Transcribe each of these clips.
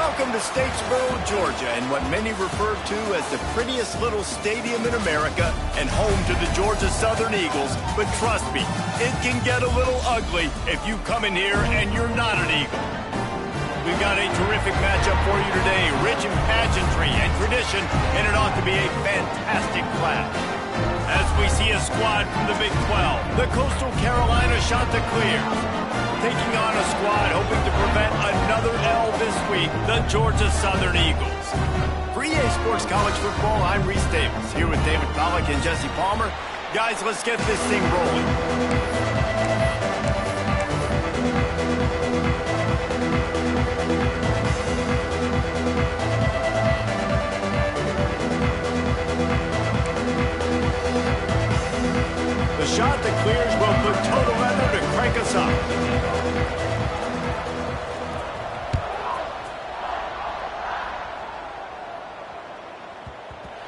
Welcome to Statesboro, Georgia, and what many refer to as the prettiest little stadium in America and home to the Georgia Southern Eagles. But trust me, it can get a little ugly if you come in here and you're not an Eagle. We've got a terrific matchup for you today, rich in pageantry and tradition, and it ought to be a fantastic clash. As we see a squad from the Big 12, the Coastal Carolina Chanticleers, taking on a squad hoping to prevent another L this week, the Georgia Southern Eagles. For EA Sports College Football, I'm Reese Davis, here with David Pollack and Jesse Palmer. Guys, let's get this thing rolling. The shot that clears will put total leather to crank us up.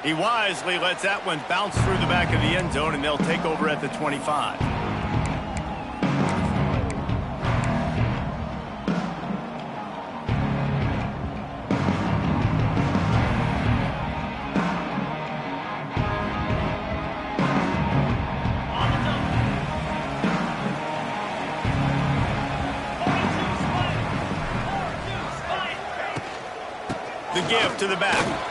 He wisely lets that one bounce through the back of the end zone, and they'll take over at the 25. The give to the back.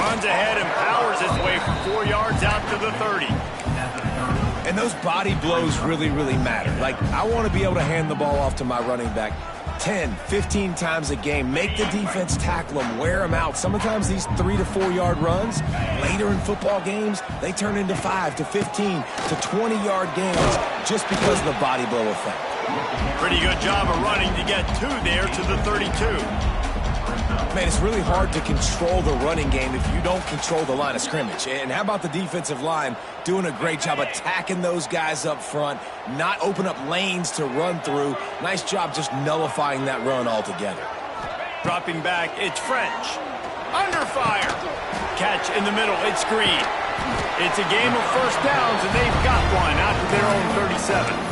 Runs ahead and powers his way from 4 yards out to the 30. And those body blows really, really matter. Like, I want to be able to hand the ball off to my running back 10, 15 times a game. Make the defense tackle them, wear them out. Sometimes these 3 to 4 yard runs, later in football games, they turn into 5 to 15 to 20 yard gains just because of the body blow effect. Pretty good job of running to get 2 there to the 32. Man, it's really hard to control the running game if you don't control the line of scrimmage. And how about the defensive line doing a great job attacking those guys up front, not open up lanes to run through. Nice job just nullifying that run altogether. Dropping back, it's French. Under fire. Catch in the middle, it's Green. It's a game of first downs, and they've got one out to their own 37.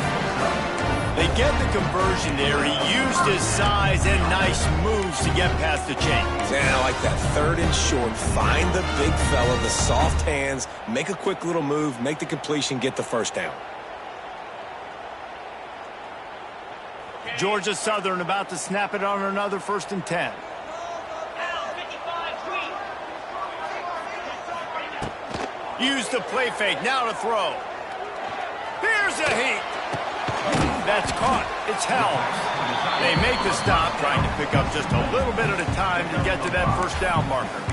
They get the conversion there. He used his size and nice moves to get past the chain. Yeah, I like that. 3rd and short. Find the big fella, the soft hands, make a quick little move, make the completion, get the first down. Georgia Southern about to snap it on another 1st and 10. Use the play fake. Now to throw. Here's a heat. That's caught. It's held. They make the stop, trying to pick up just a little bit at a time to get to that first down marker.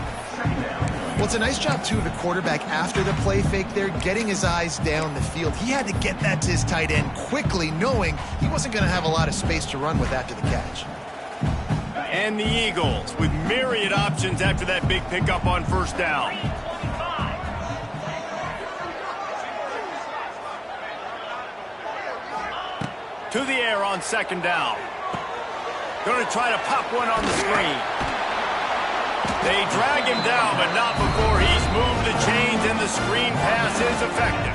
Well, it's a nice job, too, of the quarterback after the play fake there, getting his eyes down the field. He had to get that to his tight end quickly, knowing he wasn't going to have a lot of space to run with after the catch. And the Eagles with myriad options after that big pickup on first down. To the air on 2nd down. Going to try to pop one on the screen. They drag him down, but not before he's moved the chains, and the screen pass is effective.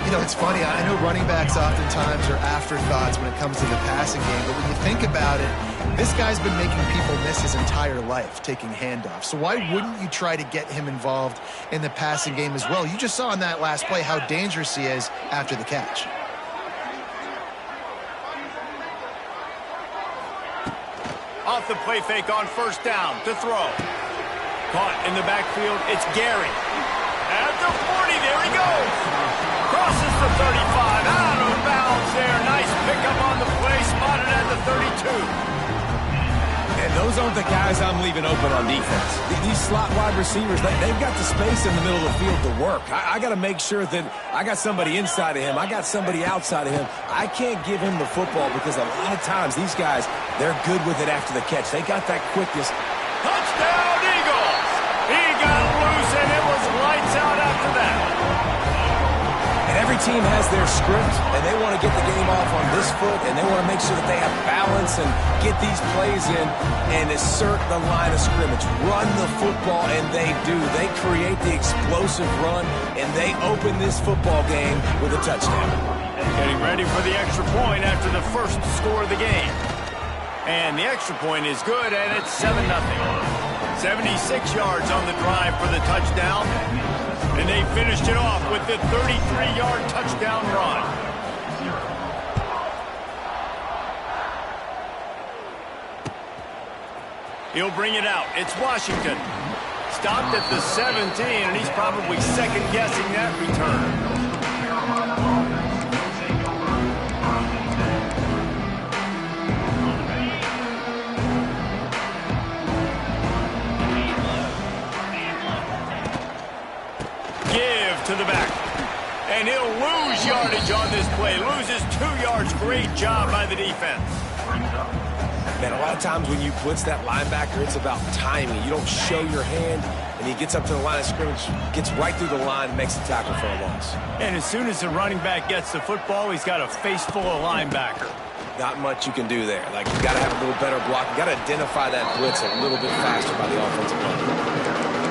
You know, it's funny. I know running backs oftentimes are afterthoughts when it comes to the passing game, but when you think about it, this guy's been making people miss his entire life taking handoffs. So why wouldn't you try to get him involved in the passing game as well? You just saw in that last play how dangerous he is after the catch. Off the play fake on 1st down to throw. Caught in the backfield, it's Gary. At the 40, there he goes. Crosses the 35, out of bounds there. Nice pickup on the play, spotted at the 32. And those aren't the guys I'm leaving open on defense. These slot wide receivers, they've got the space in the middle of the field to work. I got to make sure that I got somebody inside of him. I got somebody outside of him. I can't give him the football because a lot of times these guys, they're good with it after the catch. They got that quickness. Touchdown, Eagles! He got loose, and it was lights out after that. And every team has their script, and they want to get the game off on this foot, and they want to make sure that they have balance and get these plays in and assert the line of scrimmage. Run the football, and they do. They create the explosive run, and they open this football game with a touchdown. Getting ready for the extra point after the first score of the game. And the extra point is good, and it's 7-0. 76 yards on the drive for the touchdown. And they finished it off with the 33-yard touchdown run. He'll bring it out. It's Washington. Stopped at the 17, and he's probably second-guessing that return. To the back. And he'll lose yardage on this play. Loses 2 yards. Great job by the defense. Man, a lot of times when you blitz that linebacker, it's about timing. You don't show your hand, and he gets up to the line of scrimmage, gets right through the line, and makes the tackle for a loss. And as soon as the running back gets the football, he's got a face full of linebacker. Not much you can do there. Like, you got to have a little better block. You got to identify that blitz a little bit faster by the offensive line.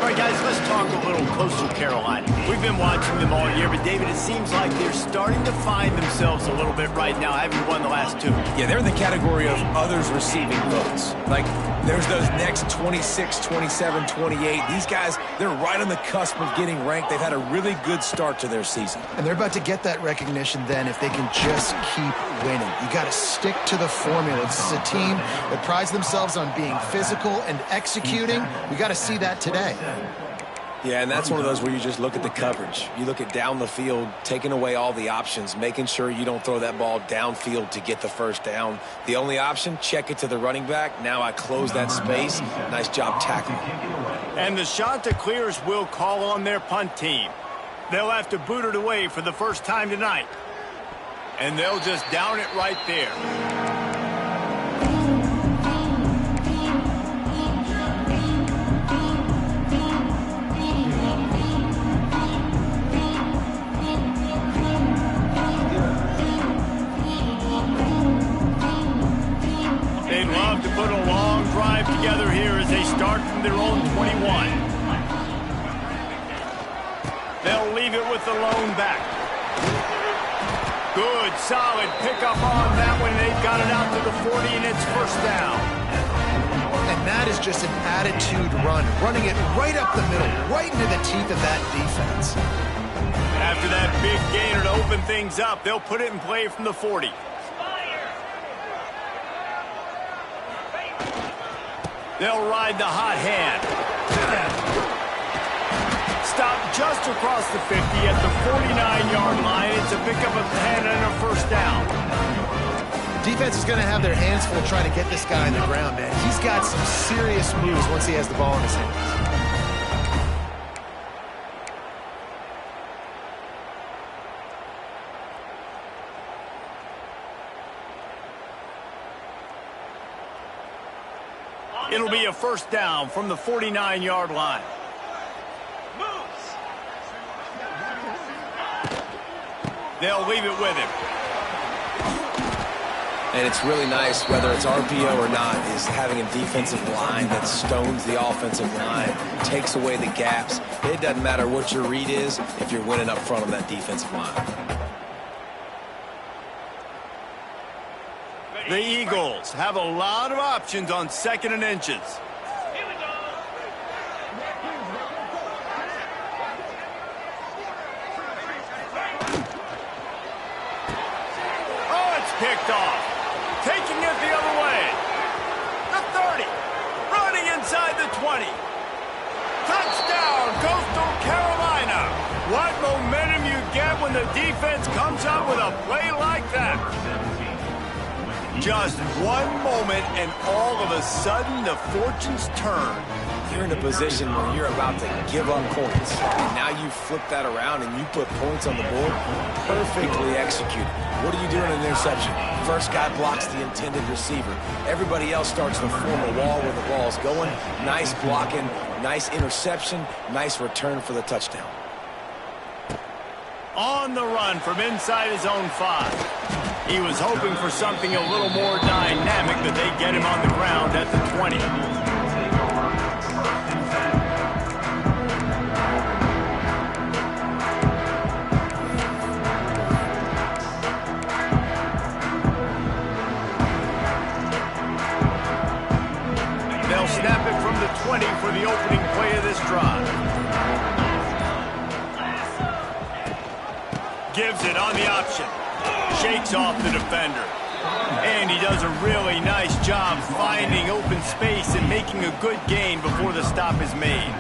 All right, guys, let's talk a little Coastal Carolina. We've been watching them all year, but, David, it seems like they're starting to find themselves a little bit right now, having won the last 2. Yeah, they're in the category of others receiving votes. Like, there's those next 26, 27, 28. These guys, they're right on the cusp of getting ranked. They've had a really good start to their season. And they're about to get that recognition then if they can just keep winning. You got to stick to the formula. This is a team that prides themselves on being physical and executing. We got to see that today. Yeah, and that's one of those where you just look at the coverage. You look at down the field, taking away all the options, making sure you don't throw that ball downfield to get the first down. The only option, check it to the running back. Now I close that space. Nice job tackling. And the Chanticleers will call on their punt team. They'll have to boot it away for the first time tonight. And they'll just down it right there. Put a long drive together here as they start from their own 21. They'll leave it with the lone back. Good, solid pickup on that one. They've got it out to the 40, and it's first down. And that is just an attitude run, running it right up the middle, right into the teeth of that defense. After that big gainer to open things up, they'll put it in play from the 40. They'll ride the hot hand. Stop just across the 50 at the 49-yard line. It's a pickup of 10 and a first down. Defense is going to have their hands full trying to get this guy on the ground, man. He's got some serious moves once he has the ball in his hands. It'll be a first down from the 49-yard line. They'll leave it with him. And it's really nice, whether it's RPO or not, is having a defensive line that stones the offensive line, takes away the gaps. It doesn't matter what your read is if you're winning up front on that defensive line. The Eagles have a lot of options on 2nd and inches. Oh, it's picked off. Taking it the other way. The 30. Running inside the 20. Touchdown, Coastal Carolina. What momentum you get when the defense comes up with a play like that. Just one moment, and all of a sudden, the fortunes turn. You're in a position where you're about to give up points. And now you flip that around and you put points on the board. Perfectly executed. What are you doing in an interception? First guy blocks the intended receiver. Everybody else starts to form a wall where the ball's going. Nice blocking, nice interception, nice return for the touchdown. On the run from inside his own 5. He was hoping for something a little more dynamic, but they get him on the ground at the 20. Gives it on the option. Shakes off the defender. And he does a really nice job finding open space and making a good gain before the stop is made.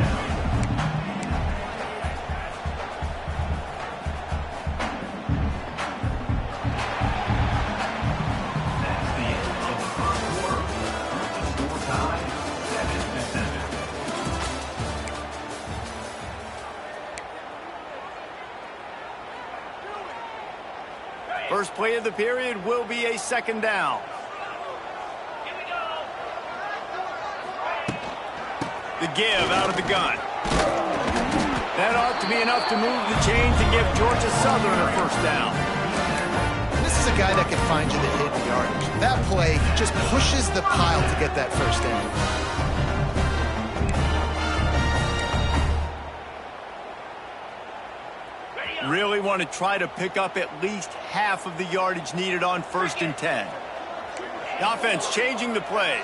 First play of the period will be a second down. The give out of the gun. That ought to be enough to move the chains and give Georgia Southern a first down. This is a guy that can find you the hidden yardage. That play, he just pushes the pile to get that first down. Really want to try to pick up at least half of the yardage needed on 1st and 10. The offense changing the play.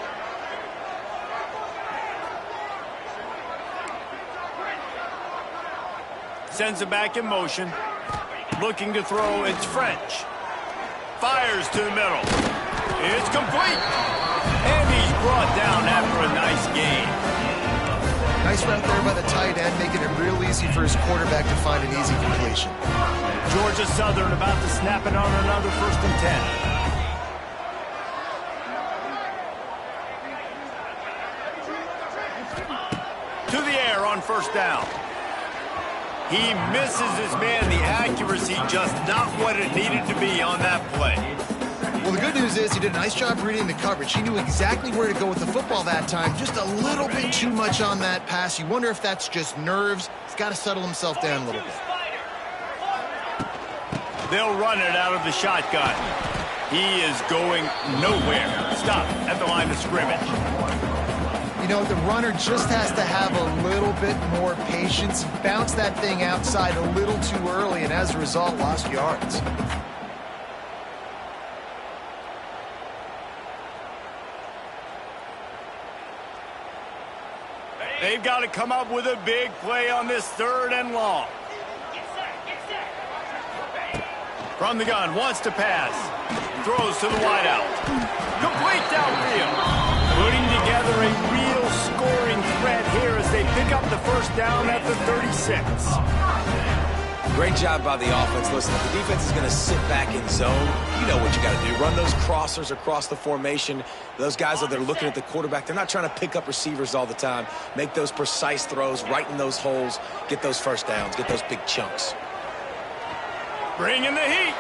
Sends it back in motion. Looking to throw, it's French. Fires to the middle. It's complete. And he's brought down after a nice gain. Nice route there by the tight end, making it real easy for his quarterback to find an easy completion. Georgia Southern about to snap it on another 1st and 10. To the air on 1st down. He misses his man. The accuracy just not what it needed to be on that play. Well, the good news is he did a nice job reading the coverage. He knew exactly where to go with the football that time. Just a little bit too much on that pass. You wonder if that's just nerves. He's got to settle himself down a little bit. They'll run it out of the shotgun. He is going nowhere. Stop at the line of scrimmage. You know, the runner just has to have a little bit more patience. He bounced that thing outside a little too early, and as a result, lost yards. They've got to come up with a big play on this 3rd and long. From the gun, wants to pass. Throws to the wideout. Complete downfield. Putting together a real scoring threat here as they pick up the first down at the 36. Great job by the offense. Listen, if the defense is going to sit back in zone, you know what you got to do. Run those crossers across the formation. Those guys that are looking at the quarterback, they're not trying to pick up receivers all the time. Make those precise throws, right in those holes, get those first downs, get those big chunks. Bring in the heat.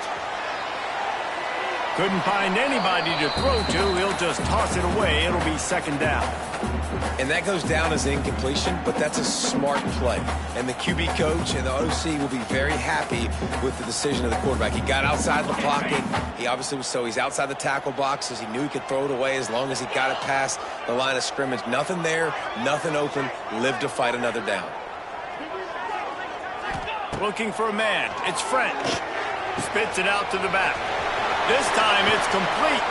Couldn't find anybody to throw to. He'll just toss it away. It'll be 2nd down. And that goes down as incompletion, but that's a smart play. And the QB coach and the OC will be very happy with the decision of the quarterback. He got outside the pocket. He obviously he's outside the tackle boxes. He knew he could throw it away as long as he got it past the line of scrimmage. Nothing there, nothing open. Live to fight another down. Looking for a man. It's French. Spits it out to the back. This time it's complete.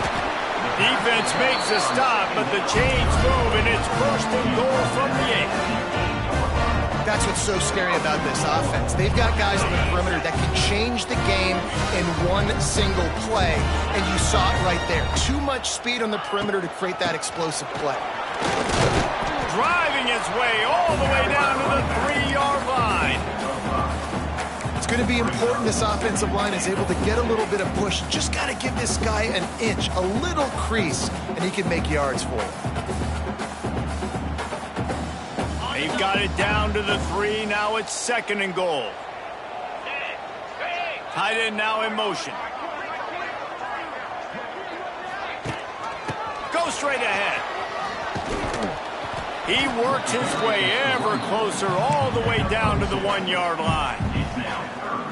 Defense makes a stop, but the chains move, and it's 1st and goal from the 8. That's what's so scary about this offense. They've got guys in the perimeter that can change the game in one single play, and you saw it right there. Too much speed on the perimeter to create that explosive play. Driving his way all the way down to the 3-yard line. It's going to be important this offensive line is able to get a little bit of push. Just got to give this guy an inch, a little crease, and he can make yards for you. They've got it down to the 3. Now it's 2nd and goal. Tight end now in motion. Go straight ahead. He works his way ever closer all the way down to the 1-yard line.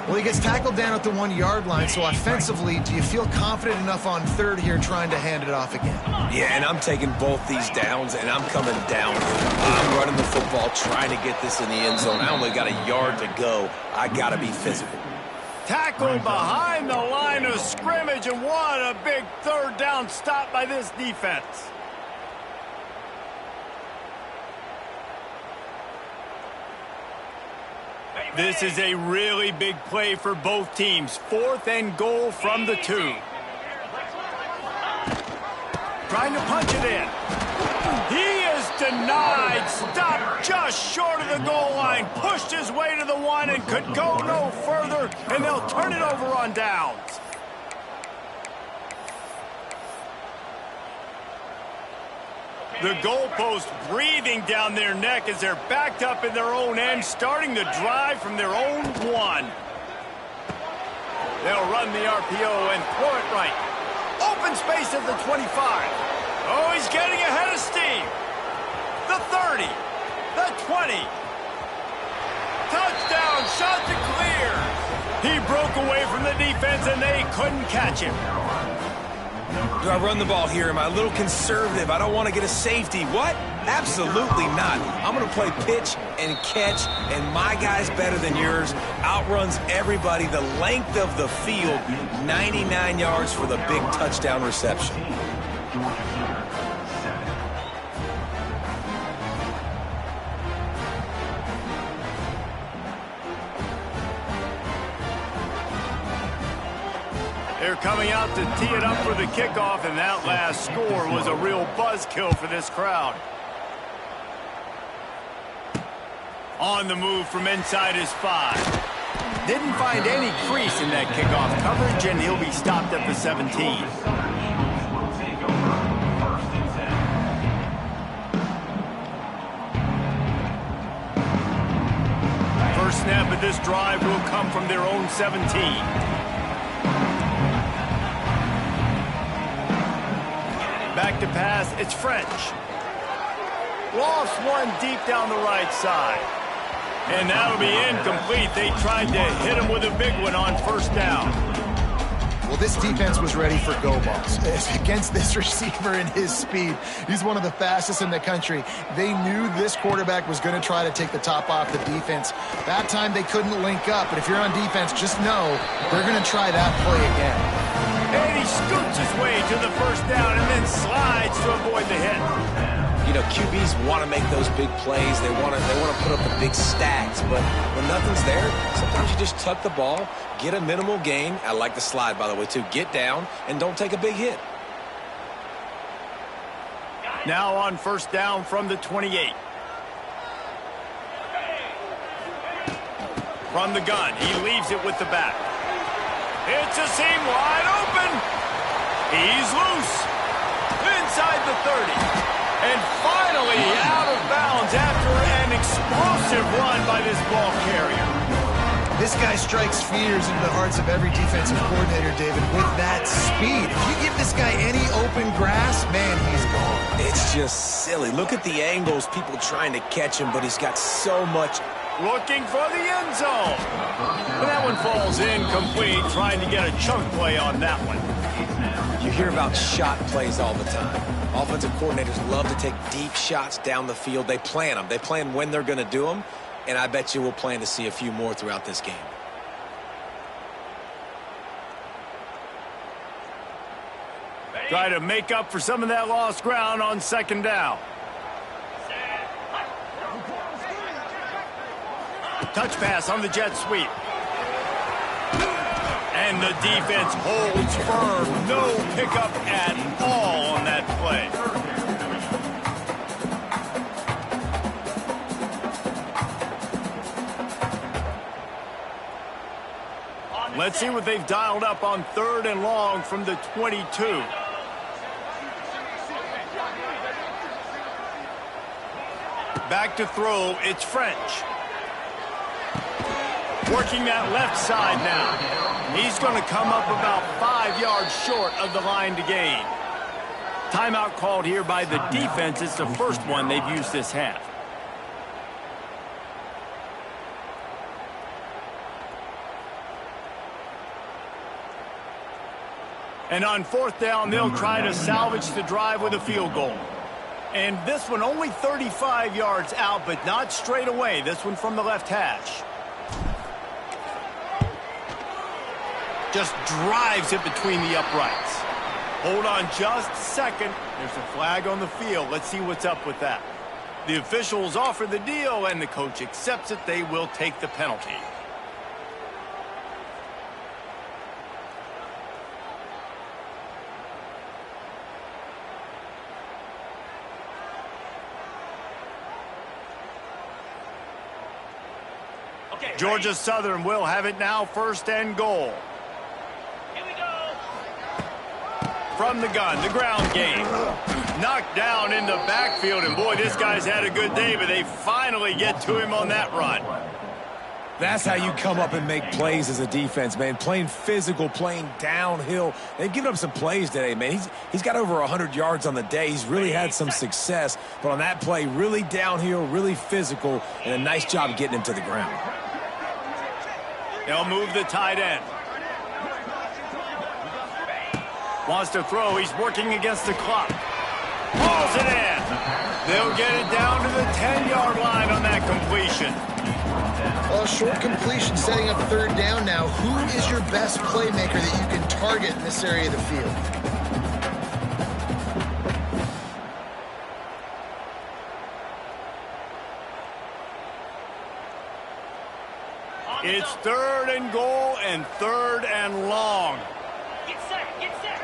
Well, he gets tackled down at the 1-yard line, so offensively, do you feel confident enough on 3rd here trying to hand it off again? Yeah, and I'm taking both these downs, and I'm coming down. I'm running the football, trying to get this in the end zone. I only got a yard to go. I got to be physical. Tackled behind the line of scrimmage, and what a big 3rd down stop by this defense. This is a really big play for both teams. 4th and goal from the 2. Trying to punch it in. He is denied. Stopped just short of the goal line. Pushed his way to the 1 and could go no further. And they'll turn it over on downs. The goalpost breathing down their neck as they're backed up in their own end, starting the drive from their own 1. They'll run the RPO and throw it right. Open space at the 25. Oh, he's getting ahead of steam. The 30. The 20. Touchdown, shot to clear. He broke away from the defense and they couldn't catch him. Do I run the ball here? Am I a little conservative? I don't want to get a safety. What? Absolutely not. I'm going to play pitch and catch, and my guy's better than yours. Outruns everybody the length of the field. 99 yards for the big touchdown reception. They're coming out to tee it up for the kickoff, and that last score was a real buzzkill for this crowd. On the move from inside his 5. Didn't find any crease in that kickoff coverage, and he'll be stopped at the 17. First snap of this drive will come from their own 17. Back to pass, it's French. Lofts 1 deep down the right side. And that'll be incomplete. They tried to hit him with a big one on first down. Well, this defense was ready for go balls. Against this receiver and his speed, he's one of the fastest in the country. They knew this quarterback was going to try to take the top off the defense. That time they couldn't link up, but if you're on defense, just know they're going to try that play again. And he scoots his way to the first down and then slides to avoid the hit. You know, QBs want to make those big plays. They want to put up the big stacks. But when nothing's there, sometimes you just tuck the ball, get a minimal gain. I like the slide, by the way, too. Get down and don't take a big hit. Now on first down from the 28. From the gun, he leaves it with the back. It's a seam wide open. He's loose. Inside the 30. And finally out of bounds after an explosive run by this ball carrier. This guy strikes fears into the hearts of every defensive coordinator, David, with that speed. If you give this guy any open grass, man, he's gone. It's just silly. Look at the angles, people trying to catch him, but he's got so much. Looking for the end zone. And that one falls incomplete, trying to get a chunk play on that one. You hear about shot plays all the time. Offensive coordinators love to take deep shots down the field. They plan them. They plan when they're going to do them, and I bet you we'll plan to see a few more throughout this game. Try to make up for some of that lost ground on second down. Touch pass on the jet sweep. And the defense holds firm. No pickup at all on that play. Let's see what they've dialed up on 3rd and long from the 22. Back to throw, it's French. Working that left side now. He's going to come up about 5 yards short of the line to gain. Timeout called here by the defense. It's the first one they've used this half. And on 4th down, they'll try to salvage the drive with a field goal. And this one only 35 yards out, but not straight away. This one from the left hash. Just drives it between the uprights. Hold on just a second. There's a flag on the field. Let's see what's up with that. The officials offer the deal, and the coach accepts it. They will take the penalty. Georgia Southern will have it now, 1st and goal. Here we go. From the gun, the ground game. Knocked down in the backfield, and boy, this guy's had a good day, but they finally get to him on that run. That's how you come up and make plays as a defense, man. Playing physical, playing downhill. They've given up some plays today, man. He's got over 100 yards on the day. He's really had some success, but on that play, really downhill, really physical, and a nice job getting him to the ground. They'll move the tight end. Wants to throw. He's working against the clock. Pulls it in. They'll get it down to the 10-yard line on that completion. Well, short completion setting up 3rd down now. Who is your best playmaker that you can target in this area of the field? It's 3rd and goal and 3rd and long. Get set, get set.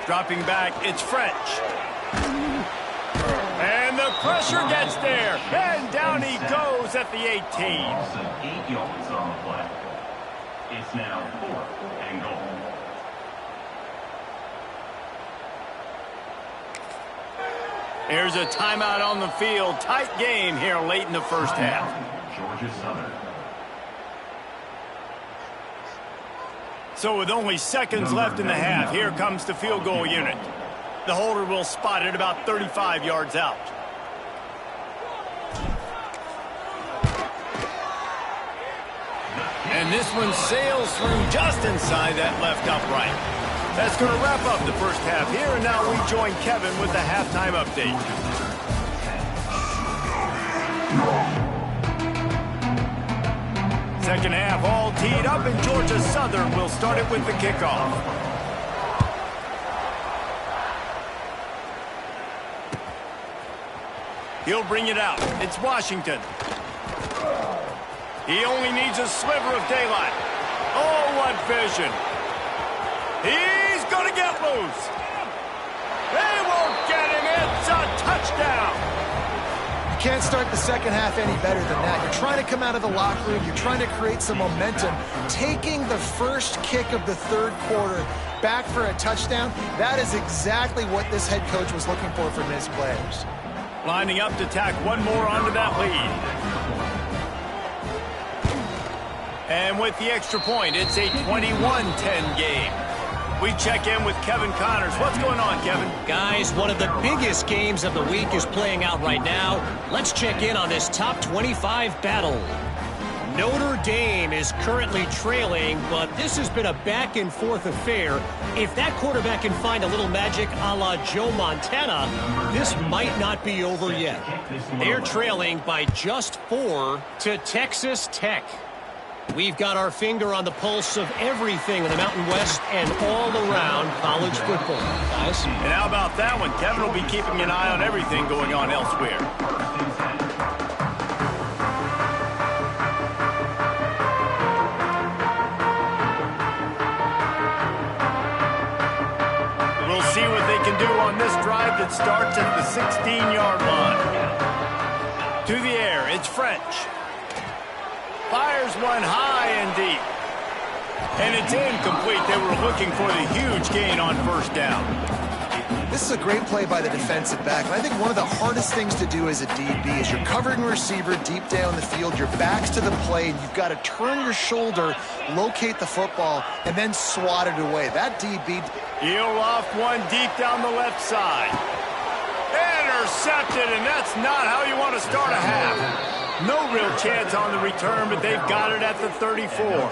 Dropping back, it's French. And the pressure gets there. And down he goes at the 18. 8 yards on the play. It's now 4th and goal. Here's a timeout on the field. Tight game here late in the 1st half. Georgia Southern. So with only seconds left in the half, here comes the field goal unit. The holder will spot it about 35 yards out. And this one sails through just inside that left upright. That's going to wrap up the 1st half here, and now we join Kevin with the halftime update. Second half all teed up, and Georgia Southern will start it with the kickoff. He'll bring it out. It's Washington. He only needs a sliver of daylight. Oh, what vision. He's going to get loose. They won't get him. It's a touchdown. You can't start the second half any better than that. You're trying to come out of the locker room. You're trying to create some momentum. Taking the first kick of the 3rd quarter back for a touchdown, that is exactly what this head coach was looking for from his players. Lining up to tack one more onto that lead. And with the extra point, it's a 21-10 game. We check in with Kevin Connors. What's going on, Kevin? Guys, one of the biggest games of the week is playing out right now. Let's check in on this top 25 battle. Notre Dame is currently trailing, but this has been a back-and-forth affair. If that quarterback can find a little magic a la Joe Montana, this might not be over yet. They're trailing by just 4 to Texas Tech. We've got our finger on the pulse of everything in the Mountain West and all around college football, guys. And how about that one? Kevin will be keeping an eye on everything going on elsewhere. We'll see what they can do on this drive that starts at the 16-yard line. To the air, it's French. Fires one high and deep. And it's incomplete. They were looking for the huge gain on 1st down. This is a great play by the defensive back. And I think one of the hardest things to do as a DB is you're covering a receiver deep down the field, your back's to the play, and you've got to turn your shoulder, locate the football, and then swat it away. That DB... He'll off one deep down the left side. Intercepted, and that's not how you want to start a half. No real chance on the return, but they've got it at the 34.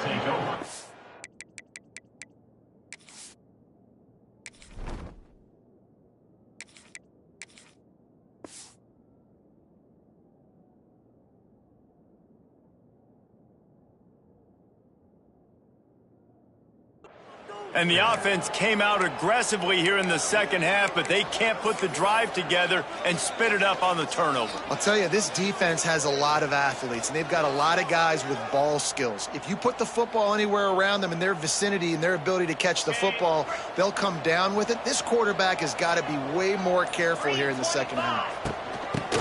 And the offense came out aggressively here in the second half, but they can't put the drive together and spit it up on the turnover. I'll tell you, this defense has a lot of athletes, and they've got a lot of guys with ball skills. If you put the football anywhere around them in their vicinity and their ability to catch the football, they'll come down with it. This quarterback has got to be way more careful here in the second half.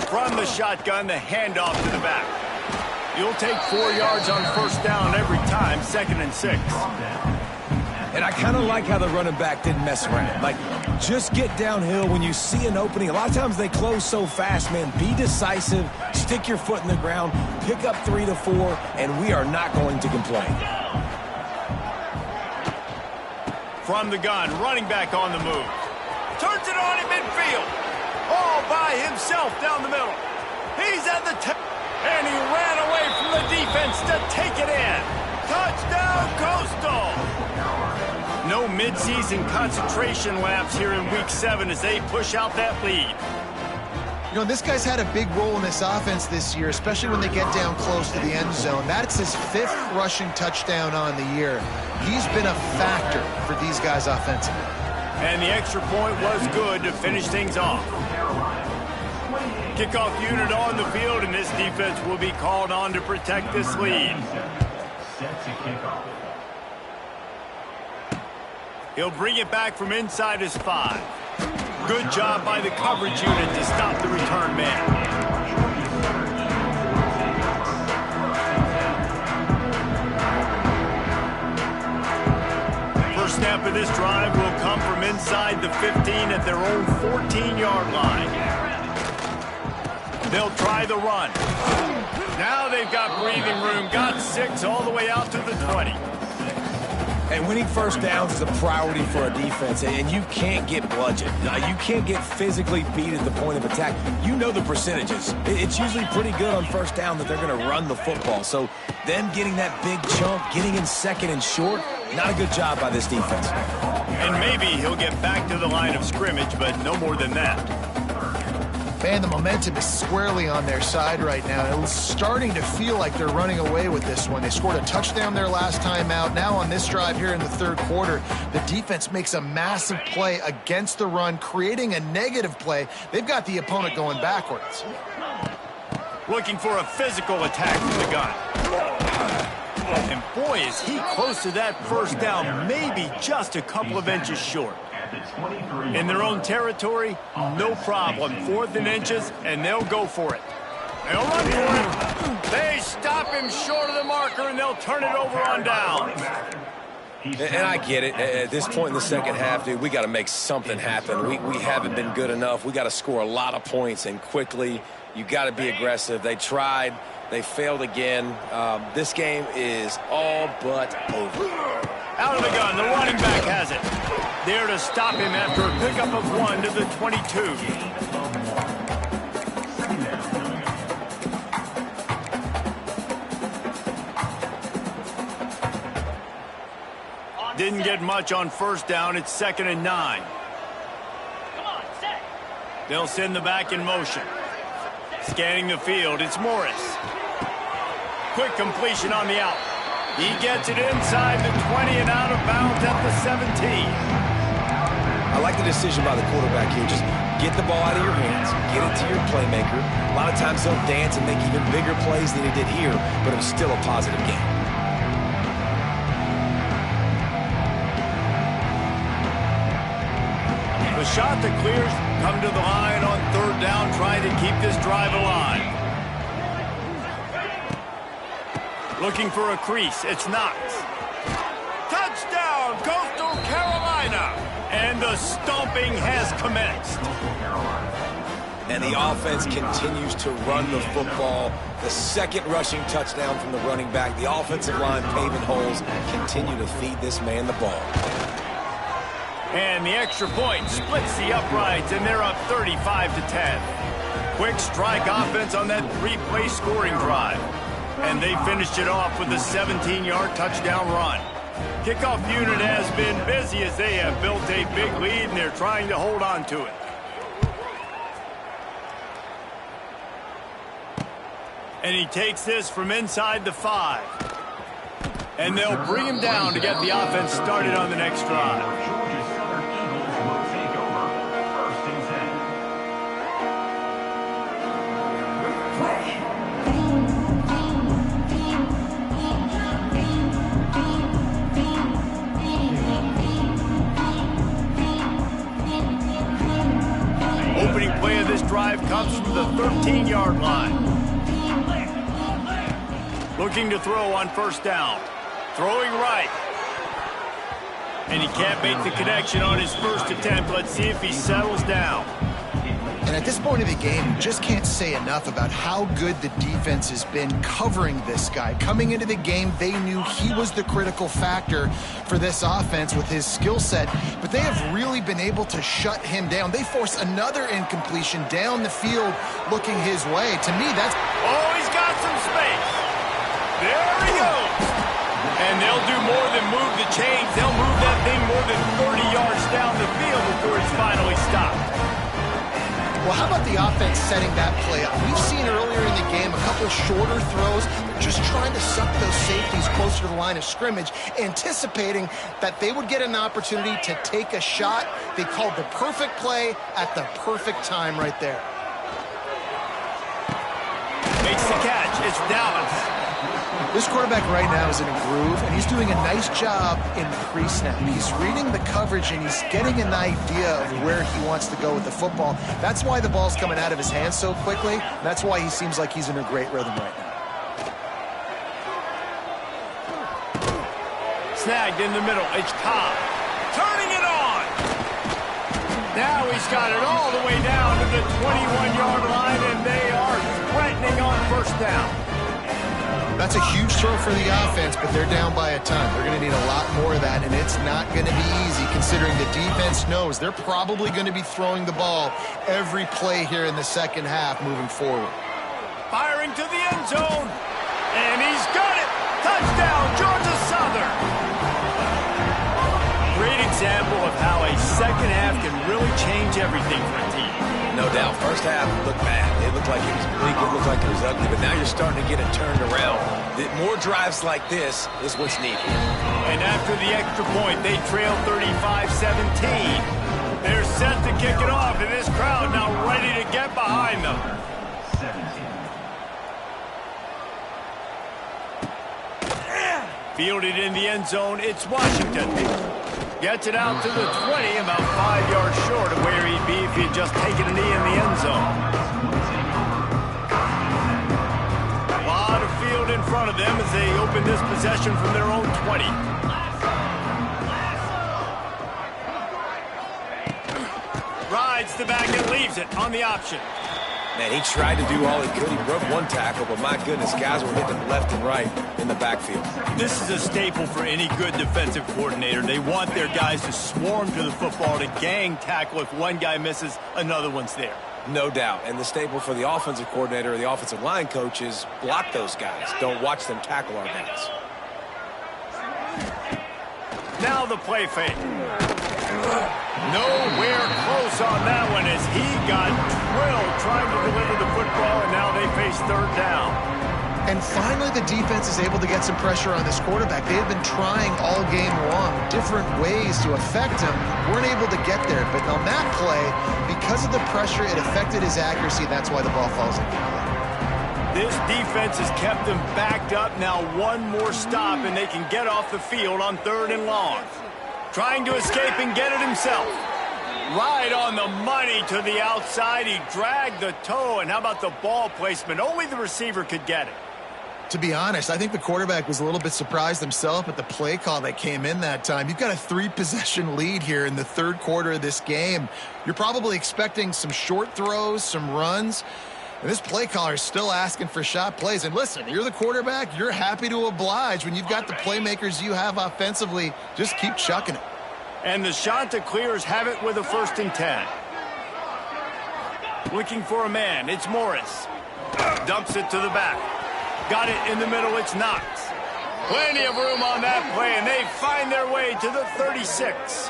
From the shotgun, the handoff to the back. You'll take 4 yards on first down every time, 2nd and 6. And I kind of like how the running back didn't mess around. Like, just get downhill when you see an opening. A lot of times they close so fast, man. Be decisive, stick your foot in the ground, pick up 3 to 4, and we are not going to complain. From the gun, running back on the move. Turns it on in midfield. All by himself down the middle. He's at the and he ran away from the defense to take it in. Touchdown, Coastal! No midseason concentration laps here in Week 7 as they push out that lead. You know, this guy's had a big role in this offense this year, especially when they get down close to the end zone. That's his 5th rushing touchdown on the year. He's been a factor for these guys offensively. And the extra point was good to finish things off. Kickoff unit on the field, and this defense will be called on to protect this lead. Set to kick off. He'll bring it back from inside his 5. Good job by the coverage unit to stop the return man. First snap of this drive will come from inside the 15 at their own 14-yard line. They'll try the run. Now they've got breathing room. Got 6 all the way out to the 20. And winning first downs is a priority for a defense, and you can't get bludgeoned. You can't get physically beat at the point of attack. You know the percentages. It's usually pretty good on first down that they're going to run the football. So them getting that big chunk, getting in 2nd and short, not a good job by this defense. And maybe he'll get back to the line of scrimmage, but no more than that. Man, the momentum is squarely on their side right now. It's starting to feel like they're running away with this one. They scored a touchdown their last time out. Now on this drive here in the 3rd quarter, the defense makes a massive play against the run, creating a negative play. They've got the opponent going backwards. Looking for a physical attack from the gun. And boy, is he close to that first down, maybe just a couple of inches short. In their own territory, no problem. 4th and inches, and they'll go for it. They'll run for it. They stop him short of the marker, and they'll turn it over on downs. And I get it. At this point in the second half, dude, we got to make something happen. We haven't been good enough. We got to score a lot of points, and quickly. You got to be aggressive. They tried. They failed again. This game is all but over. Out of the gun, the running back has it. There to stop him after a pickup of 1 to the 22. Didn't get much on first down. It's 2nd and 9. Come on, set. They'll send the back in motion. Scanning the field, it's Morris. Quick completion on the out. He gets it inside the 20 and out of bounds at the 17. I like the decision by the quarterback here. Just get the ball out of your hands, get it to your playmaker. A lot of times they'll dance and make even bigger plays than he did here, but it was still a positive game. The shot that clears, come to the line on 3rd down, trying to keep this drive alive. Looking for a crease, it's Knox. Touchdown, Coastal Carolina! And the stomping has commenced. And the offense continues to run the football. The 2nd rushing touchdown from the running back. The offensive line paving holes. Continue to feed this man the ball. And the extra point splits the uprights, and they're up 35-10. Quick strike offense on that 3-play scoring drive. And they finished it off with a 17-yard touchdown run. Kickoff unit has been busy as they have built a big lead, and they're trying to hold on to it. And he takes this from inside the 5. And they'll bring him down to get the offense started on the next drive. Georgia Southern Eagles will take over 1st and 10. Opening play of this drive comes from the 13-yard line. Looking to throw on 1st down. Throwing right. And he can't make the connection on his first attempt. Let's see if he settles down. And at this point of the game, you just can't say enough about how good the defense has been covering this guy. Coming into the game, they knew he was the critical factor for this offense with his skill set, but they have really been able to shut him down. They force another incompletion down the field looking his way. To me, that's... Oh, he's got some space. There he goes. And they'll do more than move the chains. They'll move that thing more than 30 yards down the field before it's finally stopped. Well, how about the offense setting that play up? We've seen earlier in the game a couple shorter throws. They're just trying to suck those safeties closer to the line of scrimmage, anticipating that they would get an opportunity to take a shot. They called the perfect play at the perfect time right there. Makes the catch. It's Dallas. This quarterback right now is in a groove, and he's doing a nice job in pre-snap. He's reading the coverage, and he's getting an idea of where he wants to go with the football. That's why the ball's coming out of his hands so quickly. That's why he seems like he's in a great rhythm right now. Snagged in the middle. It's Cobb. Turning it on. Now he's got it all the way down to the 21-yard line, and they are threatening on 1st down. That's a huge throw for the offense, but they're down by a ton. They're going to need a lot more of that, and it's not going to be easy considering the defense knows they're probably going to be throwing the ball every play here in the second half moving forward. Firing to the end zone, and he's got it. Touchdown, Georgia Southern. Great example of how a second half can really change everything for a team. No doubt. First half looked bad. It looked like it was bleak. It looked like it was ugly. But now you're starting to get it turned around. More drives like this is what's needed. And after the extra point, they trail 35-17. They're set to kick it off, and this crowd now ready to get behind them. 17. Fielded in the end zone, it's Washington. Gets it out to the 20, about 5 yards short of where he'd be if he'd just taken a knee in the end zone. A lot of field in front of them as they open this possession from their own 20. Rides the back and leaves it on the option. Man, he tried to do all he could. He broke one tackle, but my goodness, guys were hitting him left and right in the backfield. This is a staple for any good defensive coordinator. They want their guys to swarm to the football, to gang tackle. If one guy misses, another one's there. No doubt. And the staple for the offensive coordinator or the offensive line coach is block those guys. Don't watch them tackle our guys. Now the play fake. Nowhere close on that one as he got drilled trying to deliver the football, and now they face 3rd down. And finally, the defense is able to get some pressure on this quarterback. They have been trying all game long different ways to affect him. Weren't able to get there, but on that play, because of the pressure, it affected his accuracy. That's why the ball falls incomplete. This defense has kept them backed up. Now one more stop, and they can get off the field on 3rd and long. Trying to escape and get it himself. Right on the money to the outside. He dragged the toe, and how about the ball placement? Only the receiver could get it. To be honest, I think the quarterback was a little bit surprised himself at the play call that came in that time. You've got a 3-possession lead here in the 3rd quarter of this game. You're probably expecting some short throws, some runs. And this play caller is still asking for shot plays. And listen, you're the quarterback. You're happy to oblige. When you've got the playmakers you have offensively, just keep chucking it. And the Chanticleers have it with a 1st and 10. Looking for a man. It's Morris. Dumps it to the back. Got it in the middle. It's Knox. Plenty of room on that play, and they find their way to the 36.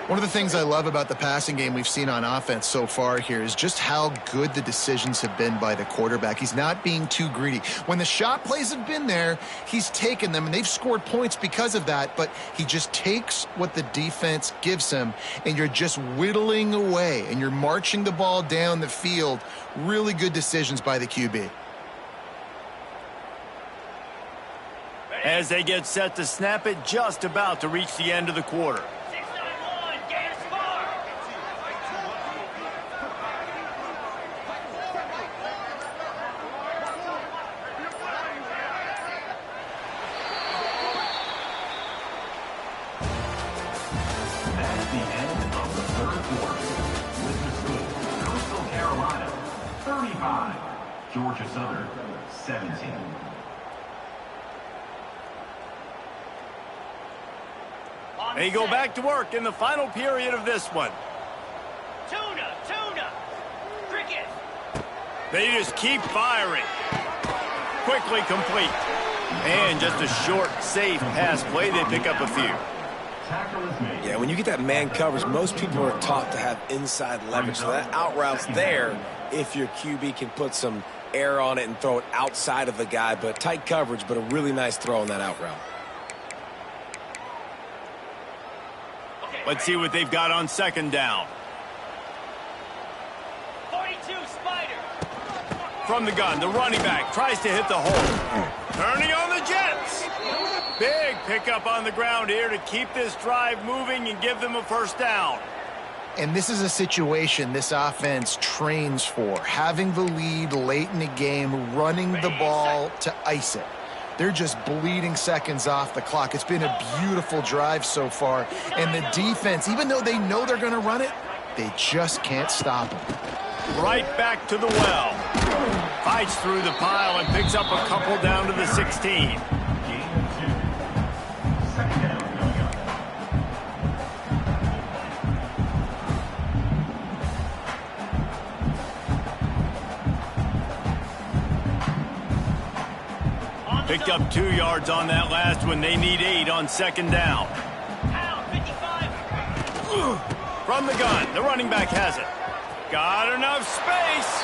One of the things I love about the passing game we've seen on offense so far here is just how good the decisions have been by the quarterback. He's not being too greedy. When the shot plays have been there, he's taken them, and they've scored points because of that, but he just takes what the defense gives him, and you're just whittling away, and you're marching the ball down the field. Really good decisions by the QB. As they get set to snap it, just about to reach the end of the quarter. That's the end of the third quarter. With the score, Coastal Carolina 35, Georgia Southern 17. They go back to work in the final period of this one. Tuna, cricket. They just keep firing. Quickly complete. And just a short, safe pass play. They pick up a few. Tackle is made. Yeah, when you get that man coverage, most people are taught to have inside leverage. So that out route's there if your QB can put some air on it and throw it outside of the guy. But tight coverage, but a really nice throw on that out route. Let's see what they've got on second down. 42 Spider. From the gun, the running back tries to hit the hole. Turning on the Jets. Big pickup on the ground here to keep this drive moving and give them a first down. And this is a situation this offense trains for. Having the lead late in the game, running the ball to ice it. They're just bleeding seconds off the clock. It's been a beautiful drive so far. And the defense, even though they know they're going to run it, they just can't stop them. Right back to the well. Fights through the pile and picks up a couple down to the 16. Picked up 2 yards on that last one. They need 8 on second down. From the gun, the running back has it. Got enough space.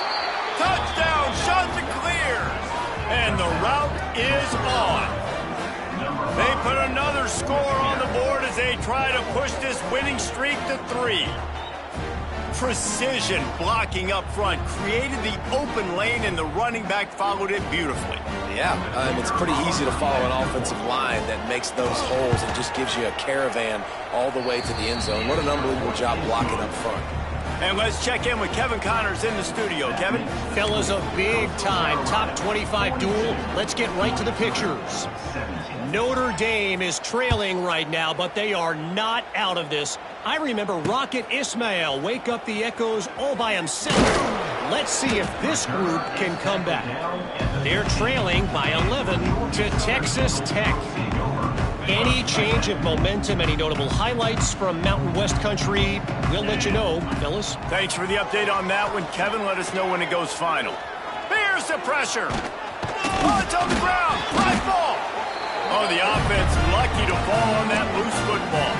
Touchdown, shots and clears. And the route is on. They put another score on the board as they try to push this winning streak to 3. Precision blocking up front created the open lane, and the running back followed it beautifully. Yeah, it's pretty easy to follow an offensive line that makes those holes and just gives you a caravan all the way to the end zone. What an unbelievable job blocking up front. And let's check in with Kevin Connors in the studio. Kevin? Fellas, a big-time top 25 duel. Let's get right to the pictures. Notre Dame is trailing right now, but they are not out of this. I remember Rocket Ismail wake up the echoes all by himself. Let's see if this group can come back. They're trailing by 11 to Texas Tech. Any change of momentum, any notable highlights from Mountain West Country, we'll let you know, fellas. Thanks for the update on that one, Kevin. Let us know when it goes final. Here's the pressure. Oh, it's on the ground. High ball. Oh, the offense lucky to fall on that loose football.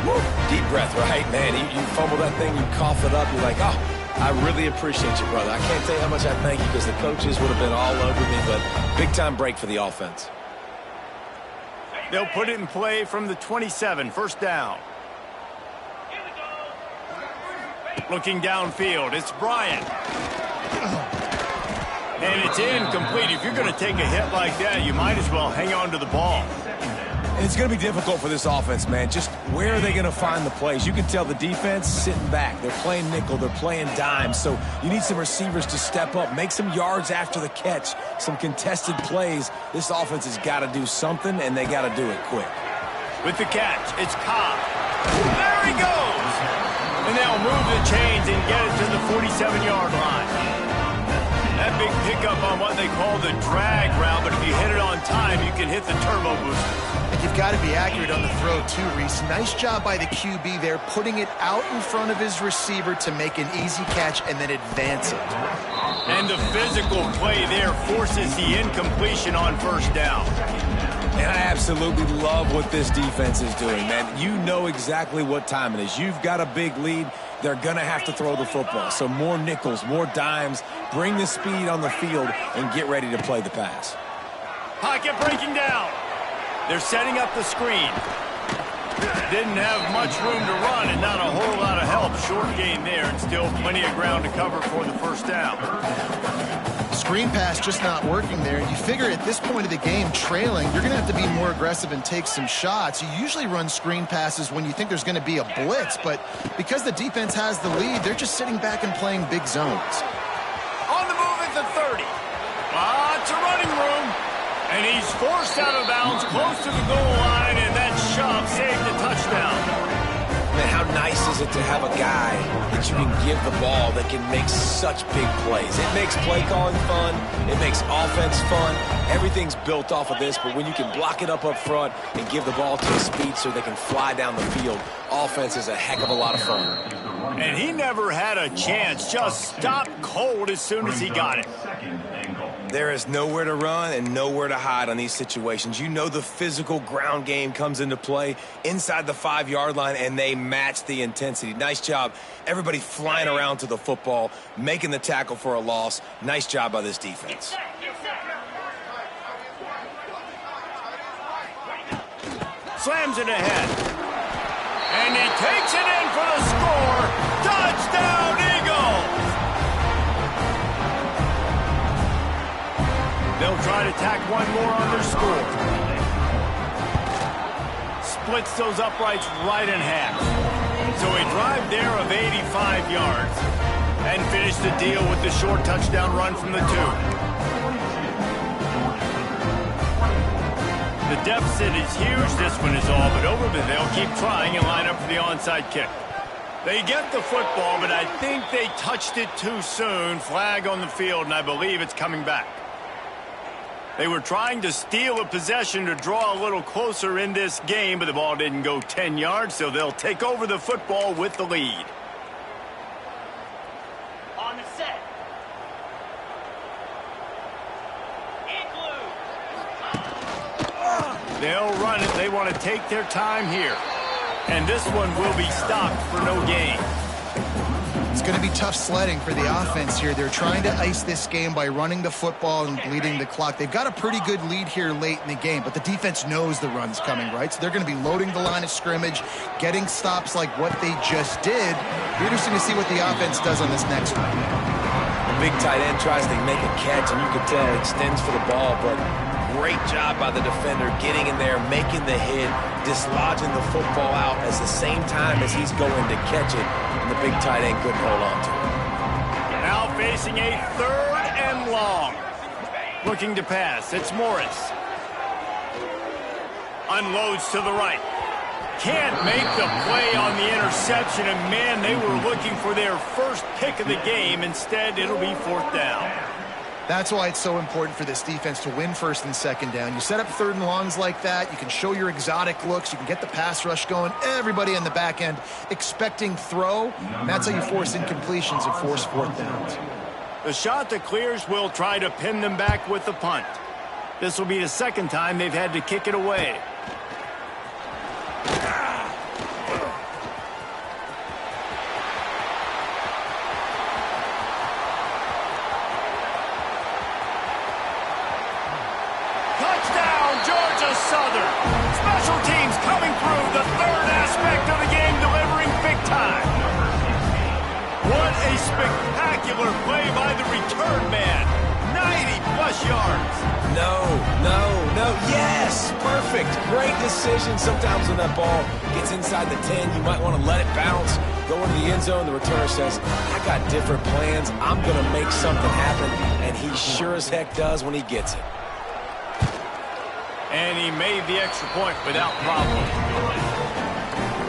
Woo. Deep breath, right, man? You fumble that thing, you cough it up, you're like, oh, I really appreciate you, brother. I can't tell you how much I thank you because the coaches would have been all over me, but big-time break for the offense. They'll put it in play from the 27, first down. Looking downfield, it's Bryant. And it's incomplete. If you're going to take a hit like that, you might as well hang on to the ball. And it's going to be difficult for this offense, man. Just where are they going to find the plays? You can tell the defense sitting back. They're playing nickel. They're playing dime. So you need some receivers to step up, make some yards after the catch, some contested plays. This offense has got to do something, and they got to do it quick. With the catch, it's Cobb. There he goes! And they'll move the chains and get it to the 47-yard line. That big pickup on what they call the drag route, but if you hit it on time, you can hit the turbo booster. And you've got to be accurate on the throw, too, Reese. Nice job by the QB there, putting it out in front of his receiver to make an easy catch and then advance it. And the physical play there forces the incompletion on first down. And I absolutely love what this defense is doing, man. You know exactly what time it is. You've got a big lead. They're going to have to throw the football. So more nickels, more dimes, bring the speed on the field, and get ready to play the pass. Pocket breaking down. They're setting up the screen. Didn't have much room to run and not a whole lot of help. Short gain there and still plenty of ground to cover for the first down. Screen pass just not working there. You figure at this point of the game, trailing, you're going to have to be more aggressive and take some shots. You usually run screen passes when you think there's going to be a blitz, but because the defense has the lead, they're just sitting back and playing big zones. On the move at the 30. Lots of running room. And he's forced out of bounds close to the goal line, and that shove saved the touchdown. Man, how nice is it to have a guy that you can give the ball that can make such big plays? It makes play calling fun. It makes offense fun. Everything's built off of this, but when you can block it up front and give the ball to a speed so they can fly down the field, offense is a heck of a lot of fun. And he never had a chance. Just stopped cold as soon as he got it. There is nowhere to run and nowhere to hide on these situations. You know the physical ground game comes into play inside the 5-yard line, and they match the intensity. Nice job. Everybody flying around to the football, making the tackle for a loss. Nice job by this defense. Slams it ahead. And he takes it in for the score. Touchdown, Eagles! They'll try to tack one more on their score. Splits those uprights right in half. So a drive there of 85 yards. And finish the deal with the short touchdown run from the 2. The deficit is huge. This one is all but over, but they'll keep trying and line up for the onside kick. They get the football, but I think they touched it too soon. Flag on the field, and I believe it's coming back. They were trying to steal a possession to draw a little closer in this game, but the ball didn't go 10 yards, so they'll take over the football with the lead. On the set. They'll run it. They want to take their time here. And this one will be stopped for no gain. It's going to be tough sledding for the offense here. They're trying to ice this game by running the football and bleeding the clock. They've got a pretty good lead here late in the game, but the defense knows the run's coming, right? So they're going to be loading the line of scrimmage, getting stops like what they just did. Be interesting to see what the offense does on this next one. The big tight end tries to make a catch, and you can tell he extends for the ball, but great job by the defender getting in there, making the hit, dislodging the football out at the same time as he's going to catch it, and the big tight end couldn't hold on to it. Now facing a 3rd and long. Looking to pass. It's Morris. Unloads to the right. Can't make the play on the interception, and man, they were looking for their first pick of the game. Instead, it'll be 4th down. That's why it's so important for this defense to win 1st and 2nd down. You set up 3rd and longs like that. You can show your exotic looks. You can get the pass rush going. Everybody on the back end expecting throw. And that's how you force incompletions and force 4th downs. The shot that clears will try to pin them back with the punt. This will be the 2nd time they've had to kick it away. Southern. Special teams coming through, the 3rd aspect of the game, delivering big time. What a spectacular play by the return man. 90-plus yards. No. Yes, perfect. Great decision. Sometimes when that ball gets inside the 10, you might want to let it bounce, go into the end zone. The returner says, I got different plans. I'm going to make something happen, and he sure as heck does when he gets it. And he made the extra point without problem.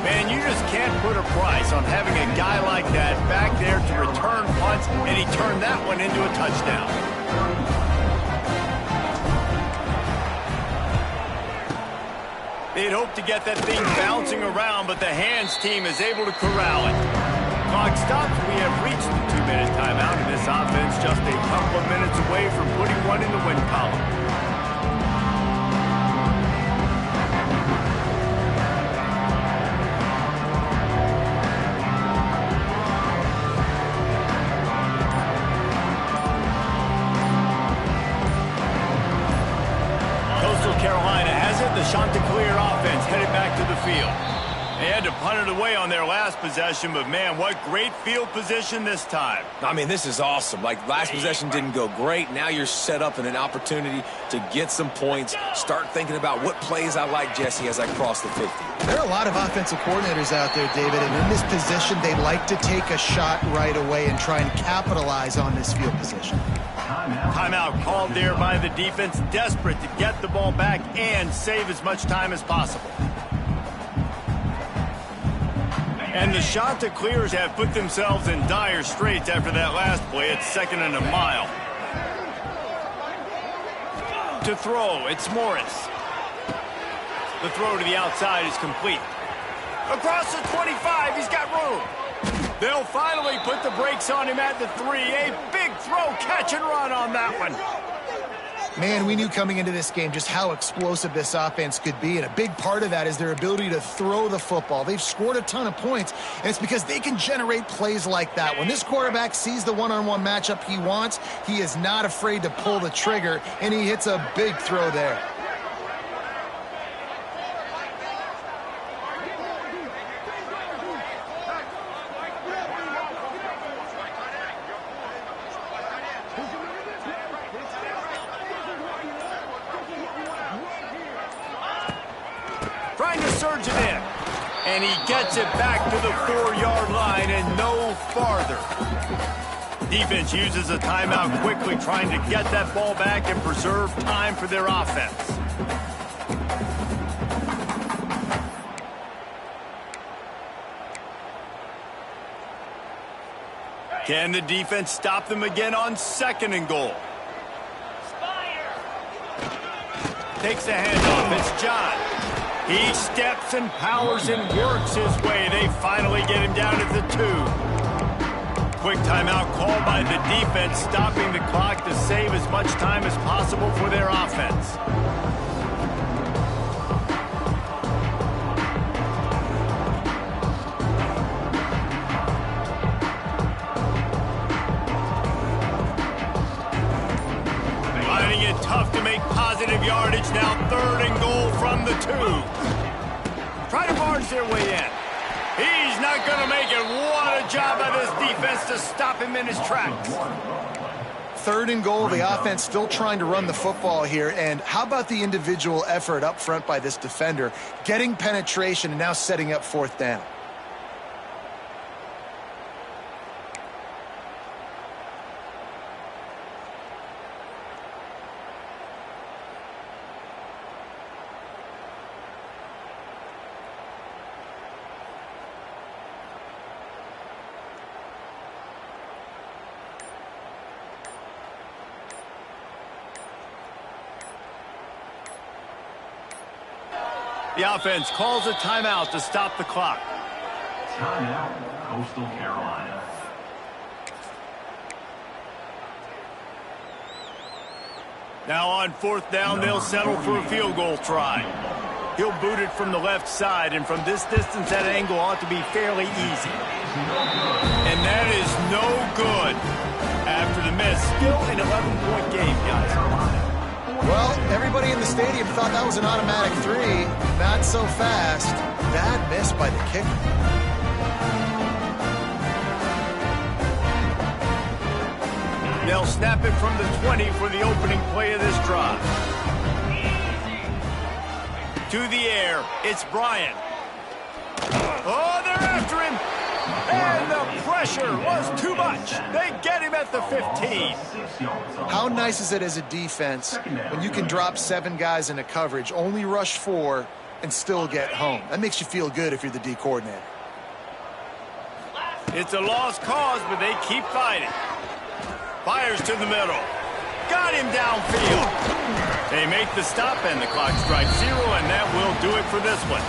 Man, you just can't put a price on having a guy like that back there to return punts, and he turned that one into a touchdown. They'd hoped to get that thing bouncing around, but the hands team is able to corral it. Clock stops. We have reached the 2-minute timeout, and this offense just a couple of minutes away from putting one in the win column. Coastal Carolina has it. The Chanticleer offense headed back to the field. They had to punt it away on their last possession, but man, what great field position this time. I mean, this is awesome. Like, last possession didn't go great. Now you're set up in an opportunity to get some points. Start thinking about what plays I like, Jesse, as I cross the 50. There are a lot of offensive coordinators out there, David, and in this position, they like to take a shot right away and try and capitalize on this field position. Timeout called there by the defense, desperate to get the ball back and save as much time as possible. And the Chanticleers have put themselves in dire straits after that last play. It's 2nd and a mile. To throw, it's Morris. The throw to the outside is complete. Across the 25, he's got room. They'll finally put the brakes on him at the 3. A big throw, catch and run on that one. Man, we knew coming into this game just how explosive this offense could be, and a big part of that is their ability to throw the football. They've scored a ton of points, and it's because they can generate plays like that. When this quarterback sees the one-on-one matchup he wants, he is not afraid to pull the trigger, and he hits a big throw there. Trying to surge it in. And he gets it back to the 4-yard line and no farther. Defense uses a timeout quickly, trying to get that ball back and preserve time for their offense. Can the defense stop them again on 2nd and goal? Takes the handoff. It's John. He steps and powers and works his way. They finally get him down at the 2. Quick timeout called by the defense, stopping the clock to save as much time as possible for their offense. Finding it tough to make positive yardage now. 3rd and goal from the 2. Try to barge their way in. He's not going to make it. What a job by this defense to stop him in his tracks. 3rd and goal, the offense still trying to run the football here. And how about the individual effort up front by this defender, getting penetration and now setting up 4th down. The offense calls a timeout to stop the clock. Timeout, Coastal Carolina. Now on 4th down, they'll settle for a field goal try. He'll boot it from the left side, and from this distance, that angle ought to be fairly easy. And that is no good. After the miss, still an 11-point game, guys. Well, everybody in the stadium thought that was an automatic 3. Not so fast. Bad miss by the kicker. They'll snap it from the 20 for the opening play of this drive. To the air, it's Bryant. Oh, they're after him. And the pressure was too much. They get him at the 15. How nice is it as a defense when you can drop 7 guys into coverage, only rush 4, and still get home? That makes you feel good if you're the D coordinator. It's a lost cause, but they keep fighting. Fires to the middle. Got him downfield. They make the stop, and the clock strikes 0, and that will do it for this one.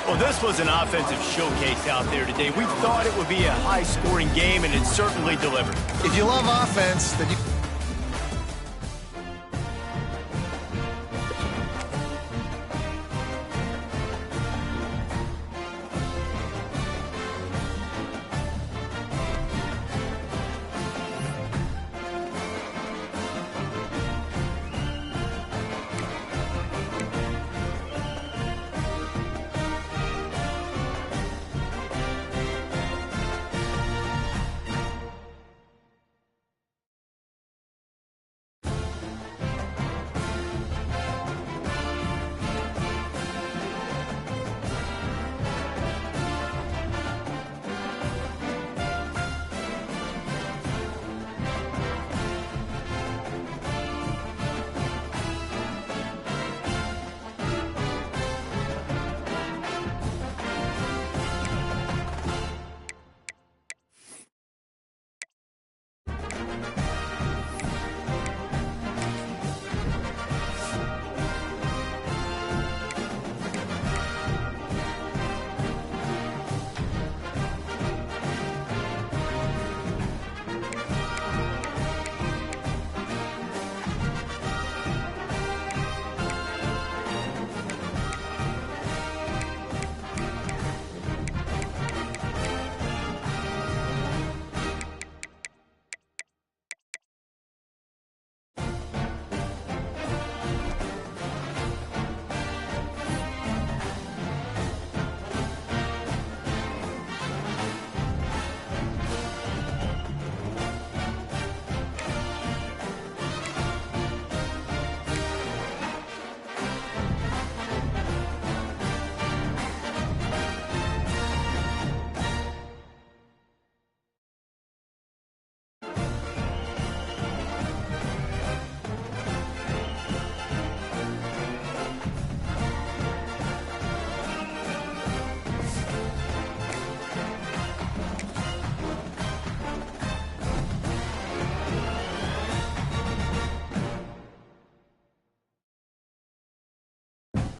Well, this was an offensive showcase out there today. We thought it would be a high-scoring game, and it certainly delivered. If you love offense, then you